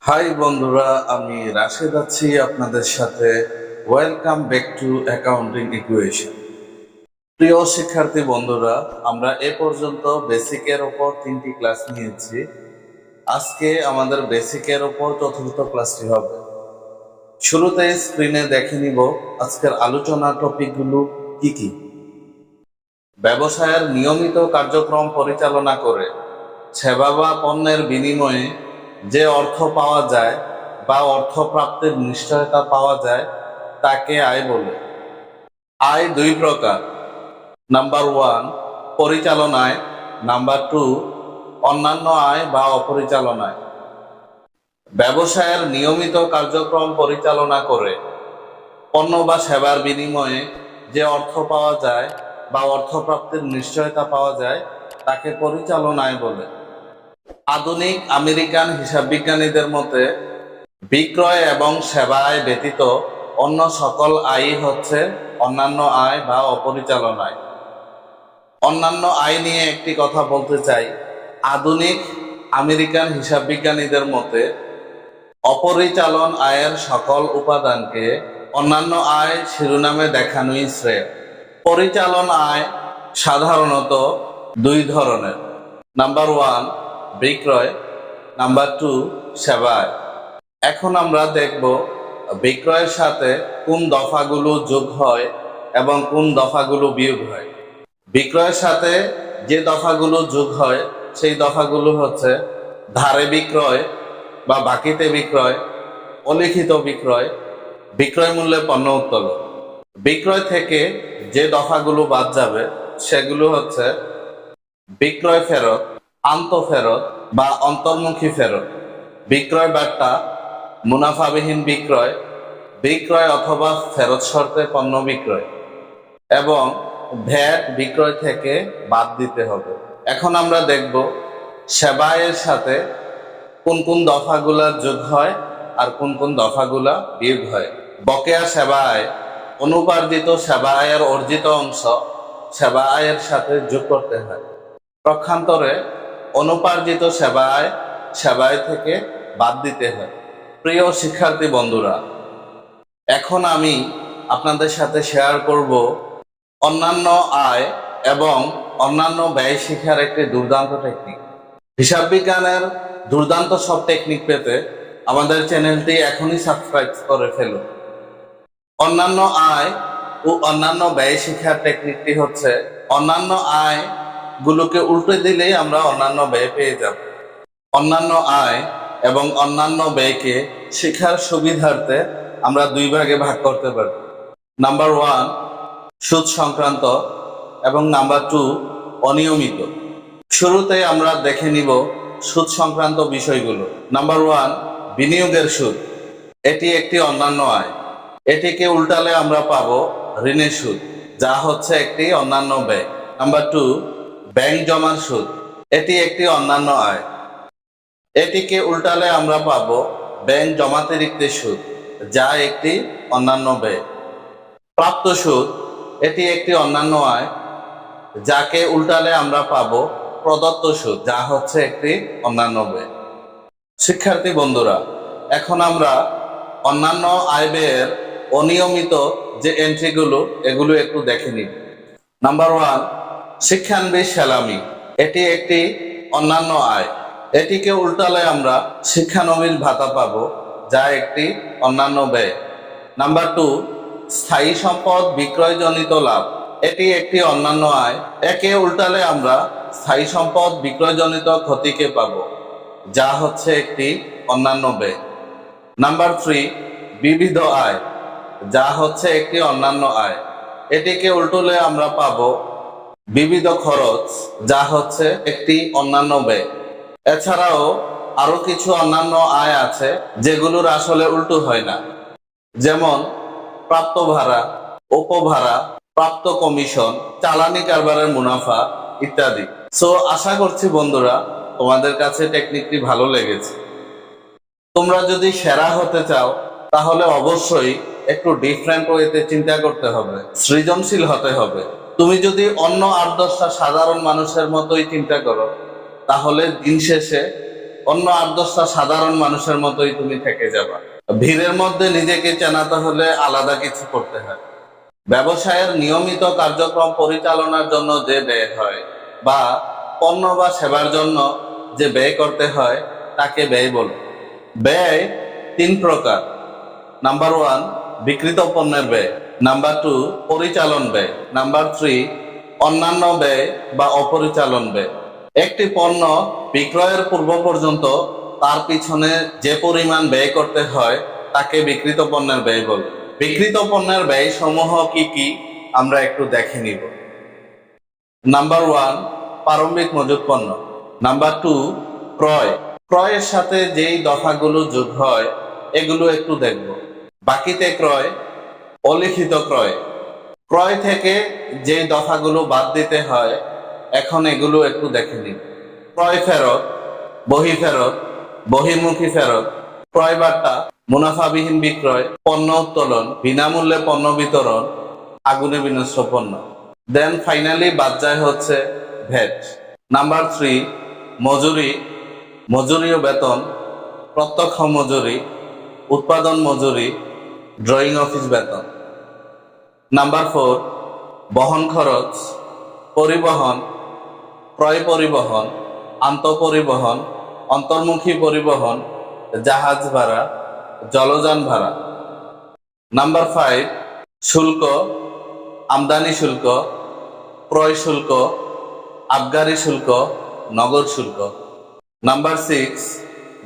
High বন্ধুরা, আমি রাশেদ আছি আপনাদের সাথে। Welcome back to accounting equation. প্রিয় শিক্ষার্থী বন্ধুরা, আমরা এ পর্যন্ত বেসিকের ওপর 3টি ক্লাস নিয়েছি। আজকে আমাদের বেসিকের ওপর চতুর্থ ক্লাসটি হবে। শুরুতে স্ক্রিনে দেখে নিব আজকের আলোচনা টপিকগুলো কি কি। ব্যবসায়ের নিয়মিত কার্যক্রম পরিচালনা করে সেবা বা পণ্যের বিনিময়ে যে অর্থ পাওয়া যায় বা অর্থ প্রাপ্তির নিশ্চয়তা পাওয়া যায় তাকে আয় বলে। আয় দুই প্রকার: নাম্বার 1 পরিচালনায়, নাম্বার 2 অন্যান্য আয় বা অপরিচালনায়। ব্যবসায়ের নিয়মিত কার্যক্রম পরিচালনা করে পণ্য বা সেবার বিনিময়ে যে অর্থ পাওয়া যায় বা অর্থপ্রাপ্তির নিশ্চয়তা পাওয়া যায় তাকে পরিচালনায় বলে। আধুনিক আমেরিকান হিসাববিজ্ঞানীদের মতে বিক্রয় এবং সেবা আয় ব্যতীত অন্য সকল আয়ই হচ্ছে অন্যান্য আয় বা অপরিচালনায়। অন্যান্য আয় নিয়ে একটি কথা বলতে চাই। আধুনিক আমেরিকান হিসাববিজ্ঞানীদের মতে অপরিচালন আয়ের সকল উপাদানকে অন্যান্য আয় শিরোনামে দেখানোই শ্রেয়। পরিচালন আয় সাধারণত দুই ধরনের: নাম্বার 1 বিক্রয়, নাম্বার 2 সেবা আয়। এখন আমরা দেখব বিক্রয়ের সাথে কোন দফাগুলো যোগ হয় এবং কোন দফাগুলো বিয়োগ হয়। বিক্রয়ের সাথে যে দফাগুলো যোগ হয় সেই দফাগুলো হচ্ছে ধারে বিক্রয় বা বাকিতে বিক্রয়, অলিখিত বিক্রয়, বিক্রয় মূল্যে পণ্য উত্তোলন। বিক্রয় থেকে যে দফাগুলো বাদ যাবে সেগুলো হচ্ছে বিক্রয় ফেরত, আন্ত ফেরত বা অন্তর্মুখী ফেরত, বিক্রয় বার্তা, মুনাফাবিহীন বিক্রয়, বিক্রয় অথবা ফেরত শর্তে পণ্য বিক্রয় এবং ভ্যাট বিক্রয় থেকে বাদ দিতে হবে। এখন আমরা দেখব সেবা আয়ের সাথে কোন কোন দফাগুলা যোগ হয় আর কোন কোন দফাগুলা বিয়োগ হয়। বকেয়া সেবা আয়: অনুপার্জিত সেবা আয়ের অর্জিত অংশ সেবা আয়ের সাথে যোগ করতে হয়। পক্ষান্তরে অনুপার্জিত সেবা আয় থেকে বাদ দিতে হয়। প্রিয় শিক্ষার্থী বন্ধুরা, এখন আমি আপনাদের সাথে শেয়ার করব অন্যান্য আয় এবং অন্যান্য ব্যয় শিক্ষার একটি দুর্দান্ত টেকনিক। হিসাব বিজ্ঞানের দুর্দান্ত সব টেকনিক পেতে আমাদের চ্যানেলটি এখনই সাবস্ক্রাইব করে ফেলুন। অন্যান্য আয় ও অন্যান্য ব্যয় শিক্ষার টেকনিকটি হচ্ছে অন্যান্য আয় গুলোকে উল্টে দিলেই আমরা অন্যান্য ব্যয় পেয়ে যাব। অন্যান্য আয় এবং অন্যান্য ব্যয়কে শিক্ষার সুবিধার্থে আমরা দুই ভাগে ভাগ করতে পারি। নাম্বার 1 সুদ সংক্রান্ত এবং নাম্বার 2 অনিয়মিত। শুরুতে আমরা দেখে নিব সুদ সংক্রান্ত বিষয়গুলো। নাম্বার 1 বিনিয়োগের সুদ। এটি একটি অন্যান্য আয়। এটিকে উল্টালে আমরা পাবো ঋণের সুদ, যা হচ্ছে একটি অন্যান্য ব্যয়। নাম্বার 2 ব্যাংক জমার সুদ। এটি একটি অন্যান্য আয়। এটিকে উল্টালে আমরা পাবো ব্যাংক জমাতিরিক্ত সুদ, যা একটি অন্যান্য ব্যয়। প্রাপ্ত সুদ: এটি একটি অন্যান্য আয়, যাকে উল্টালে আমরা পাবো প্রদত্ত সুদ, যা হচ্ছে একটি অন্যান্য ব্যয়। শিক্ষার্থী বন্ধুরা, এখন আমরা অন্যান্য আয় ব্যয়ের অনিয়মিত যে এন্ট্রিগুলো এগুলো একটু দেখে নিই। নাম্বার 1 শিক্ষানবিশ সেলামি। এটি একটি অন্যান্য আয়। এটিকে উল্টালে আমরা শিক্ষানবিশ ভাতা পাবো, যা একটি অন্যান্য ব্যয়। নাম্বার 2 স্থায়ী সম্পদ বিক্রয়জনিত লাভ। এটি একটি অন্যান্য আয়। একে উল্টালে আমরা স্থায়ী সম্পদ বিক্রয়জনিত ক্ষতিকে পাবো, যা হচ্ছে একটি অন্যান্য ব্যয়। নাম্বার 3 বিবিধ আয়, যা হচ্ছে একটি অন্যান্য আয়। এটিকে উল্টলে আমরা পাবো বিবিধ খরচ, যা হচ্ছে একটি অন্যান্য ব্যয়। এছাড়াও আরো কিছু অন্যান্য আয় আছে যেগুলোর আসলে উল্টো হয় না, যেমন প্রাপ্ত ভাড়া, উপভাড়া, প্রাপ্ত কমিশন, চালানি কারবারের মুনাফা ইত্যাদি। সো আশা করছি বন্ধুরা তোমাদের কাছে টেকনিকটি ভালো লেগেছে। তোমরা যদি সেরা হতে চাও তাহলে অবশ্যই একটু ডিফারেন্ট ওয়েতে চিন্তা করতে হবে, সৃজনশীল হতে হবে। তুমি যদি অন্য 8-10টা সাধারণ মানুষের মতোই চিন্তা করো তাহলে দিন শেষে অন্য 8-10টা সাধারণ মানুষের মতোই তুমি থেকে যাবা। ভিড়ের মধ্যে নিজেকে চেনাতে হলে আলাদা কিছু করতে হয়। ব্যবসায়ের নিয়মিত কার্যক্রম পরিচালনার জন্য যে ব্যয় হয় বা পণ্য বা সেবার জন্য যে ব্যয় করতে হয় তাকে ব্যয় বলে। ব্যয় 3 প্রকার। নাম্বার 1 বিক্রিত পণ্যের ব্যয়, নাম্বার 2 পরিচালন ব্যয়, নাম্বার 3 অন্যান্য ব্যয় বা অপরিচালন ব্যয়। একটি পণ্য বিক্রয়ের পূর্ব পর্যন্ত তার পিছনে যে পরিমাণ ব্যয় করতে হয় তাকে বিক্রিত পণ্যের ব্যয় বলে। বিক্রিত পণ্যের ব্যয় সমূহ কি কি আমরা একটু দেখে নিব। নাম্বার 1 প্রারম্ভিক মজুত পণ্য, নাম্বার 2 ক্রয়, ক্রয়ের সাথে যেই দফাগুলো যোগ হয় এগুলো একটু দেখব। বাকিতে ক্রয়, অলিখিত ক্রয়, ক্রয় থেকে যে দফাগুলো বাদ দিতে হয় এখন এগুলো একটু দেখে নিন। ক্রয় ফেরত, বহি ফেরত, বহির্মুখী ফেরত, ক্রয় বার্তা, মুনাফাবিহীন বিক্রয়, পণ্য উত্তোলন, বিনামূল্যে পণ্য বিতরণ, আগুনে বিনষ্ট পণ্য। দেন ফাইনালি বাদ যায় হচ্ছে ভ্যাট। নাম্বার 3 মজুরি, মজুরি ও বেতন, প্রত্যক্ষ মজুরি, উৎপাদন মজুরি, ড্রয়িং অফিস বেতন। নাম্বার 4 বহন খরচ, পরিবহন, ক্রয় পরিবহন, আন্তঃপরিবহন, অন্তর্মুখী পরিবহন, জাহাজ ভাড়া, জলযান ভাড়া। নাম্বার 5 শুল্ক, আমদানি শুল্ক, ক্রয় শুল্ক, আবগারি শুল্ক, নগর শুল্ক। নাম্বার 6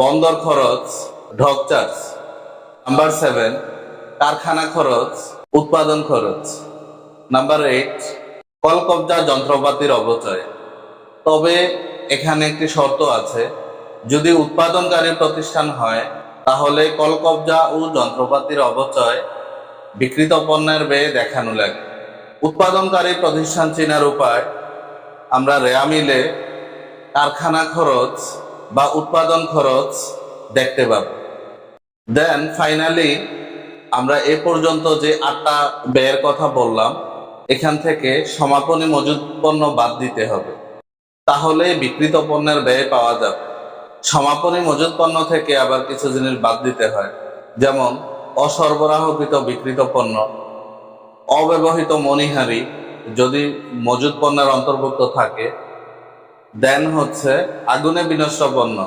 বন্দর খরচ, ঢক চার্জ। নাম্বার 7 কারখানা খরচ, উৎপাদন খরচ। নাম্বার 8 কলকবজা যন্ত্রপাতির অপচয়। তবে এখানে একটি শর্ত আছে, যদি উৎপাদনকারী প্রতিষ্ঠান হয় তাহলে কলকবজা ও যন্ত্রপাতির অপচয় বিক্রিত পণ্যের ব্যয়ে দেখানো লাগে। উৎপাদনকারী প্রতিষ্ঠান চেনার উপায়, আমরা রেয়া মিলে কারখানা খরচ বা উৎপাদন খরচ দেখতে পাব। দেন ফাইনালি আমরা এ পর্যন্ত যে 8টা ব্যয়ের কথা বললাম এখান থেকে সমাপনী মজুত পণ্য বাদ দিতে হবে, তাহলে বিক্রিত পণ্যের ব্যয় পাওয়া যাবে। সমাপনী মজুত পণ্য থেকে আবার কিছু জিনিস বাদ দিতে হয়, যেমন অসরবরাহকৃত বিক্রিত পণ্য, অব্যবহৃত মণিহারি যদি মজুত পণ্যের অন্তর্ভুক্ত থাকে, দেন হচ্ছে আগুনে বিনষ্ট পণ্য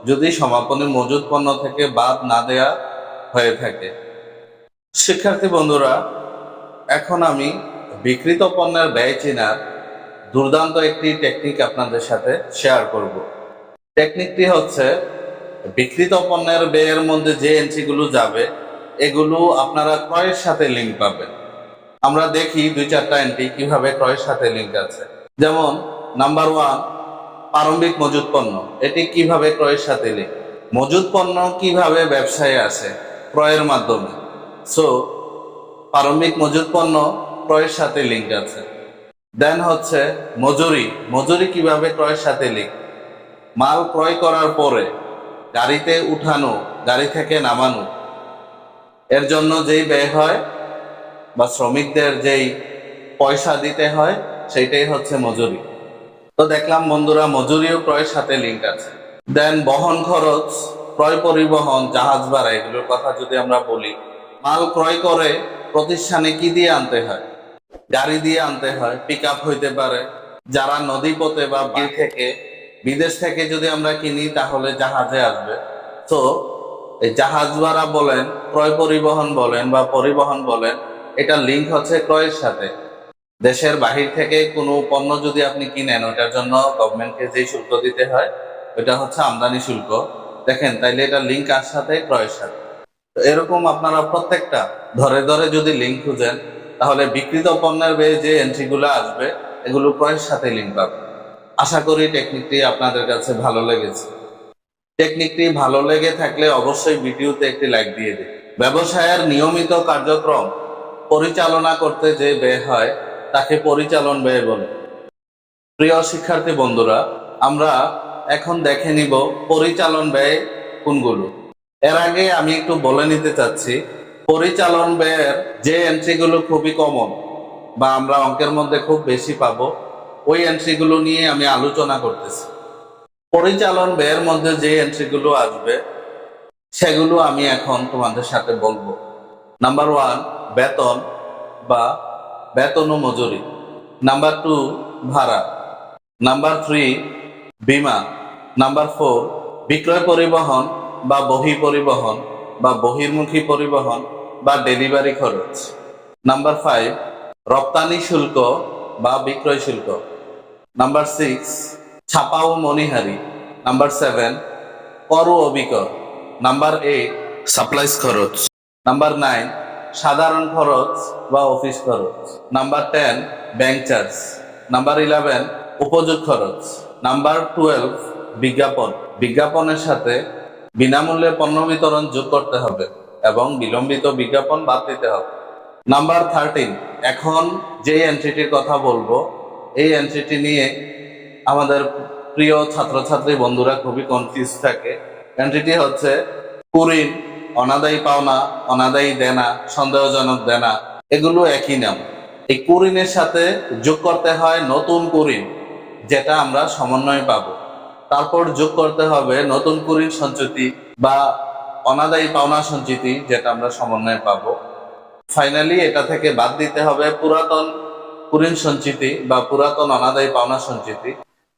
যদি সমাপনী মজুত পণ্য থেকে বাদ না দেয়া হয়ে থাকে। শিক্ষার্থী বন্ধুরা, এখন আমি বিক্রিত পণ্যের ব্যয় চেনার দুর্দান্ত একটি টেকনিক আপনাদের সাথে শেয়ার করব। টেকনিকটি হচ্ছে, বিক্রিত পণ্যের ব্যয়ের মধ্যে যে এন্ট্রিগুলো যাবে এগুলো আপনারা ক্রয়ের সাথে লিঙ্ক পাবেন। আমরা দেখি 2-4টা এন্ট্রি কিভাবে ক্রয়ের সাথে লিঙ্ক আছে। যেমন নাম্বার 1 প্রারম্ভিক মজুত পণ্য, এটি কিভাবে ক্রয়ের সাথে লিঙ্ক। মজুত পণ্য কিভাবে ব্যবসায় আসে, ক্রয়ের মাধ্যমে। সো প্রারম্ভিক মজুত পণ্য ক্রয়ের সাথে লিঙ্ক আছে। দেন হচ্ছে মজুরি, মজুরি কিভাবে ক্রয়ের সাথে লিঙ্ক। মাল ক্রয় করার পরে গাড়িতে উঠানো, গাড়ি থেকে নামানো, এর জন্য যেই ব্যয় হয় বা শ্রমিকদের যেই পয়সা দিতে হয় সেইটাই হচ্ছে মজুরি। তো দেখলাম বন্ধুরা মজুরিও ক্রয়ের সাথে লিঙ্ক আছে। দেন বহন খরচ, ক্রয় পরিবহন, জাহাজ ভাড়া, এগুলোর কথা যদি আমরা বলি, মাল ক্রয় করে প্রতিষ্ঠানে কি দিয়ে আনতে হয়, গাড়ি দিয়ে আনতে হয়, পিক আপ হইতে পারে। যারা নদীপথে বা বাড়ি থেকে বিদেশ থেকে যদি আমরা কিনি তাহলে জাহাজে আসবে। তো এই জাহাজ ভাড়া বলেন, ক্রয় পরিবহন বলেন বা পরিবহন বলেন, এটা লিঙ্ক হচ্ছে ক্রয়ের সাথে। দেশের বাহির থেকে কোনো পণ্য যদি আপনি কিনেন ওটার জন্য গভর্নমেন্টকে যে শুল্ক দিতে হয় ওটা হচ্ছে আমদানি শুল্ক। দেখেন তাইলে এটা লিঙ্ক কার সাথে, ক্রয়ের সাথে। তো এরকম আপনারা প্রত্যেকটা ধরে ধরে যদি লিঙ্ক খুঁজেন তাহলে বিক্রিত পণ্যের ব্যয়ে যে এন্ট্রিগুলো আসবে এগুলো ক্রয়ের সাথে লিঙ্ক পাবে। আশা করি টেকনিকটি আপনাদের কাছে ভালো লেগেছে। টেকনিকটি ভালো লেগে থাকলে অবশ্যই ভিডিওতে একটি লাইক দিয়ে দিন। ব্যবসায়ের নিয়মিত কার্যক্রম পরিচালনা করতে যে ব্যয় হয় তাকে পরিচালন ব্যয় বলে। প্রিয় শিক্ষার্থী বন্ধুরা, আমরা এখন দেখে নিব পরিচালন ব্যয় কোনগুলো। এর আগে আমি একটু বলে নিতে চাচ্ছি, পরিচালন ব্যয়ের যে এন্ট্রিগুলো খুবই কমন বা আমরা অঙ্কের মধ্যে খুব বেশি পাবো ওই এন্ট্রিগুলো নিয়ে আমি আলোচনা করতেছি। পরিচালন ব্যয়ের মধ্যে যে এন্ট্রিগুলো আসবে সেগুলো আমি এখন তোমাদের সাথে বলবো। নাম্বার 1 বেতন বা বেতন ও মজুরি। নাম্বার 2 ভাড়া। নাম্বার 3 বীমা। নাম্বার 4 বিক্রয় পরিবহন বা বহি পরিবহন বা বহির্মুখী পরিবহন বা ডেলিভারি খরচ। নাম্বার 5 রপ্তানি শুল্ক বা বিক্রয় শুল্ক। নাম্বার 6 ছাপা ও মনিহারি। নাম্বার 7 কর ও অবিকর। নাম্বার 8 সাপ্লাইজ খরচ। নাম্বার 9 সাধারণ খরচ বা অফিস খরচ। Number 10 bank charge. নাম্বার 11 উপযোগ খরচ। নাম্বার 12 বিজ্ঞাপন। বিজ্ঞাপনের সাথে বিনামূল্যে পণ্য বিতরণ যোগ করতে হবে এবং বিলম্বিত বিজ্ঞাপন বাদ দিতে হবে। নাম্বার 13 এখন যে এন্ট্রিটির কথা বলবো এই এন্ট্রিটি নিয়ে আমাদের প্রিয় ছাত্রছাত্রী বন্ধুরা খুবই কনফিউজ থাকে। এন্ট্রিটি হচ্ছে কুরিন, অনাদায়ী পাওনা, অনাদায়ী দেনা, সন্দেহজনক দেনা, এগুলো একই নাম। এই কুরিনের সাথে যোগ করতে হয় নতুন কুরিন, যেটা আমরা সমন্বয়ে পাবো। তারপর যোগ করতে হবে নতুন কুরিন সঞ্চিতি বা অনাদায়ী পাওনা সঞ্চিতি, যেটা আমরা সমন্বয়ে পাবো। ফাইনালি এটা থেকে বাদ দিতে হবে পুরাতন কুরিন সঞ্চিতি বা পুরাতন অনাদায়ী পাওনা সঞ্চিতি,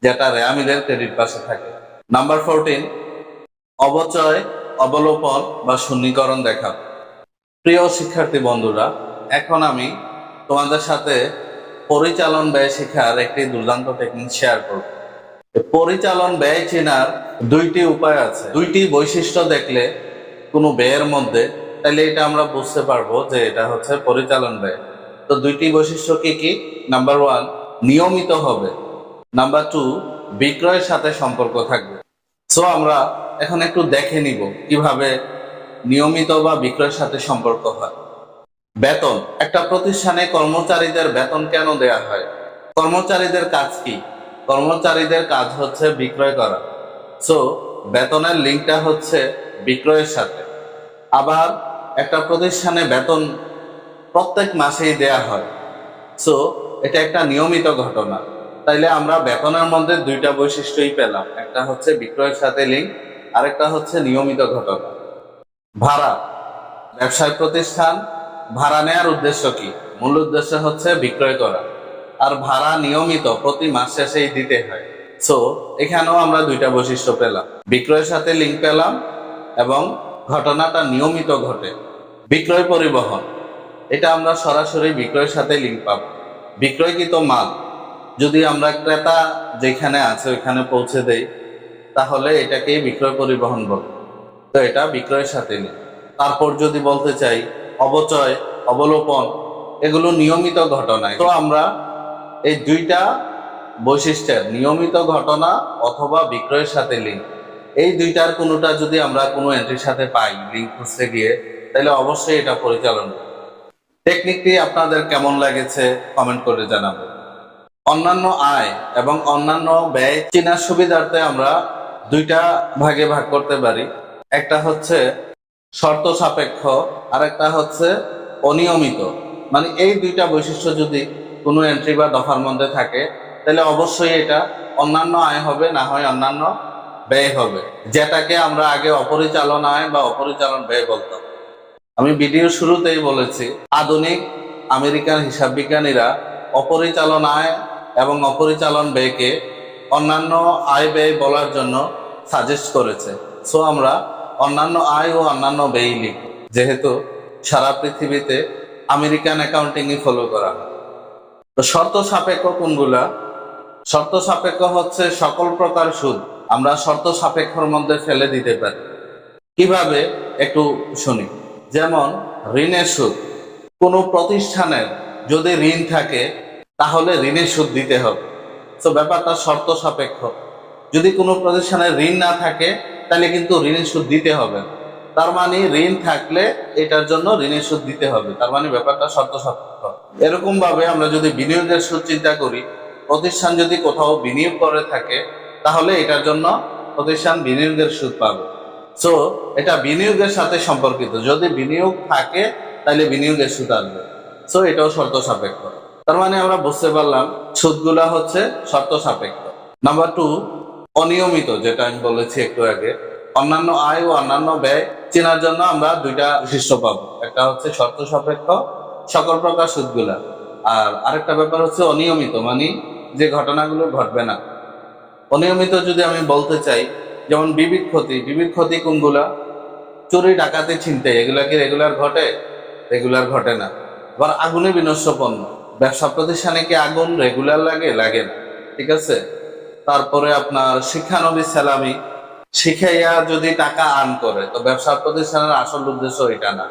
যেটা রেয়ামিলের ক্রেডিট পাশে থাকে। নাম্বার 14 অবচয়, অবলোপন বা শূন্যীকরণ দেখা। প্রিয় শিক্ষার্থী বন্ধুরা, এখন আমি তোমাদের সাথে পরিচালন ব্যয় শেখার একটি দুর্দান্ত টেকনিক শেয়ার করব। পরিচালন ব্যয় চেনার দুইটি উপায় আছে। দুইটি বৈশিষ্ট্য দেখলে কোনো ব্যয়ের মধ্যে, তাহলে এটা আমরা বুঝতে পারবো যে এটা হচ্ছে পরিচালন ব্যয়। তো দুইটি বৈশিষ্ট্য কি কি? নাম্বার 1 নিয়মিত হবে। নাম্বার 2 বিক্রয়ের সাথে সম্পর্ক থাকবে। সো আমরা এখন একটু দেখে নিব কিভাবে নিয়মিত বা বিক্রয়ের সাথে সম্পর্ক হয়। বেতন। একটা প্রতিষ্ঠানে কর্মচারীদের বেতন কেন দেয়া হয়? কর্মচারীদের কাজ কি? কর্মচারীদের কাজ হচ্ছে বিক্রয় করা। সো বেতনের লিঙ্কটা হচ্ছে বিক্রয়ের সাথে। আবার একটা প্রতিষ্ঠানে বেতন প্রত্যেক মাসেই দেয়া হয়। সো এটা একটা নিয়মিত ঘটনা। তাইলে আমরা বেতনের মধ্যে দুইটা বৈশিষ্ট্যই পেলাম, একটা হচ্ছে বিক্রয়ের সাথে লিঙ্ক, আরেকটা হচ্ছে নিয়মিত ঘটনা। ভাড়া। ব্যবসায় প্রতিষ্ঠান ভাড়া নেয়ার উদ্দেশ্য কি? মূল উদ্দেশ্য হচ্ছে বিক্রয় করা, আর ভাড়া নিয়মিত প্রতি মাস শেষেই দিতে হয়। সো এখানেও আমরা দুইটা বৈশিষ্ট্য পেলাম, বিক্রয়ের সাথে লিঙ্ক পেলাম এবং ঘটনাটা নিয়মিত ঘটে। বিক্রয় পরিবহন, এটা আমরা সরাসরি বিক্রয়ের সাথে লিঙ্ক পাব। বিক্রয়কৃত মাল যদি আমরা ক্রেতা যেখানে আছে ওইখানে পৌঁছে দেই, তাহলে এটাকেই বিক্রয় পরিবহন বলে। তো এটা বিক্রয়ের সাথে লিঙ্ক। তারপর যদি বলতে চাই অবচয়, অবলোপন, এগুলো নিয়মিত ঘটনায়। তো আমরা এই দুইটা বৈশিষ্ট্যের নিয়মিত ঘটনা অথবা বিক্রয়ের সাথে লিঙ্ক, এই দুইটার কোনোটা যদি আমরা কোনো এন্ট্রির সাথে পাই লিঙ্ক খুঁজতে গিয়ে, তাহলে অবশ্যই এটা পরিচালন। টেকনিকটি আপনাদের কেমন লাগেছে কমেন্ট করে জানাবেন। অন্যান্য আয় এবং অন্যান্য ব্যয় চেনার সুবিধার্থে আমরা দুইটা ভাগে ভাগ করতে পারি। একটা হচ্ছে শর্ত সাপেক্ষ, আর একটা হচ্ছে অনিয়মিত। মানে এই দুইটা বৈশিষ্ট্য যদি কোনো এন্ট্রি বা দফার মধ্যে থাকে, তাহলে অবশ্যই এটা অন্যান্য আয় হবে, না হয় অন্যান্য ব্যয় হবে, যেটাকে আমরা আগে অপরিচালন আয় বা অপরিচালন ব্যয় বলতাম। আমি ভিডিওর শুরুতেই বলেছি, আধুনিক আমেরিকান হিসাব বিজ্ঞানীরা অপরিচালন আয় এবং অপরিচালন ব্যয়কে অন্যান্য আয় ব্যয় বলার জন্য সাজেস্ট করেছে। সো আমরা অন্যান্য আয় ও অন্যান্য ব্যয় লিখব, যেহেতু সারা পৃথিবীতে আমেরিকান অ্যাকাউন্টিংই ফলো করা হয়। তো শর্ত সাপেক্ষ কোনগুলা? শর্ত সাপেক্ষ হচ্ছে সকল প্রকার সুদ আমরা শর্ত সাপেক্ষর মধ্যে ফেলে দিতে পারি। কিভাবে একটু শুনি। যেমন ঋণের সুদ। কোনো প্রতিষ্ঠানের যদি ঋণ থাকে তাহলে ঋণের সুদ দিতে হবে। তো ব্যাপারটা শর্ত সাপেক্ষ। যদি কোনো প্রতিষ্ঠানের ঋণ না থাকে তাহলে কিন্তু ঋণের সুদ দিতে হবে। তার মানে ঋণ থাকলে এটার জন্য ঋণের সুদ দিতে হবে, তার মানে ব্যাপারটা শর্ত সাপেক্ষ। এরকম ভাবে আমরা যদি বিনিয়োগের সুদ চিন্তা করি, প্রতিষ্ঠান যদি কোথাও বিনিয়োগ করে থাকে তাহলে এটার জন্য প্রতিষ্ঠান বিনিয়োগের সুদ পাবে। সো এটা বিনিয়োগের সাথে সম্পর্কিত, যদি বিনিয়োগ থাকে তাহলে বিনিয়োগের সুদ আসবে। সো এটাও শর্ত সাপেক্ষ। তার মানে আমরা বুঝতে পারলাম সুদগুলা হচ্ছে শর্ত সাপেক্ষ। নাম্বার 2 অনিয়মিত, যেটা আমি বলেছি একটু আগে, অন্যান্য আয় ও অন্যান্য ব্যয় চেনার জন্য আমরা দুইটা বৈশিষ্ট্য পাবো। একটা হচ্ছে শর্ত সাপেক্ষ সকল প্রকার সুদগুলা, আর আরেকটা ব্যাপার হচ্ছে অনিয়মিত, মানে যে ঘটনাগুলো ঘটবে না। অনিয়মিত যদি আমি বলতে চাই, যেমন বিবিধ ক্ষতি। বিবিধ ক্ষতি কোনগুলা? চুরি, ডাকাতি, ছিনতাই। এগুলা কি রেগুলার ঘটে? রেগুলার ঘটে না। আবার আগুনে বিনষ্ট পণ্য। ব্যবসা প্রতিষ্ঠানে কি আগুন রেগুলার লাগে? লাগে না। ঠিক আছে। তারপরে আপনার শিক্ষানবিশ সালামি, শিখাইয়া যদি টাকা আর্ন করে, তো ব্যবসা প্রতিষ্ঠানের আসল উদ্দেশ্য এটা না,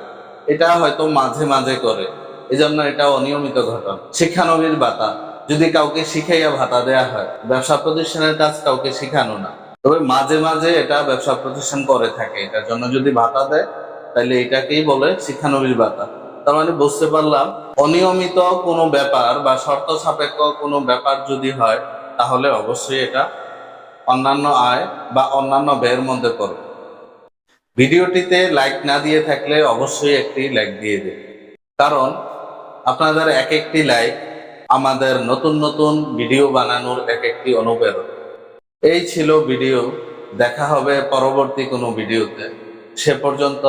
এটা হয়তো মাঝে মাঝে করে, এজন্য এটা অনিয়মিত ঘটনা। শিক্ষানবির ভাতা, যদি কাউকে শিখাইয়া ভাতা দেয়া হয়, ব্যবসা প্রতিষ্ঠানের কাজ কাউকে শিখানো না, তবে মাঝে মাঝে এটা ব্যবসা প্রতিষ্ঠান করে থাকে, এটার জন্য যদি ভাতা দেয় তাহলে এটাকেই বলে শিক্ষানবির ভাতা। তার মানে বুঝতে পারলাম, অনিয়মিত কোনো ব্যাপার বা শর্ত সাপেক্ষ কোনো ব্যাপার যদি হয়, তাহলে অবশ্যই এটা অন্যান্য আয় বা অন্যান্য ব্যয়ের মধ্যে পড়ে। ভিডিওটিতে লাইক না দিয়ে থাকলে অবশ্যই একটি লাইক দিয়ে দিন, কারণ আপনাদের এক একটি লাইক আমাদের নতুন নতুন ভিডিও বানানোর এক একটি অনুপ্রেরণা। এই ছিল ভিডিও, দেখা হবে পরবর্তী কোনো ভিডিওতে। সে পর্যন্ত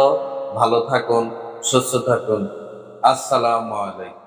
ভালো থাকুন, সুস্থ থাকুন। আসসালামু আলাইকুম।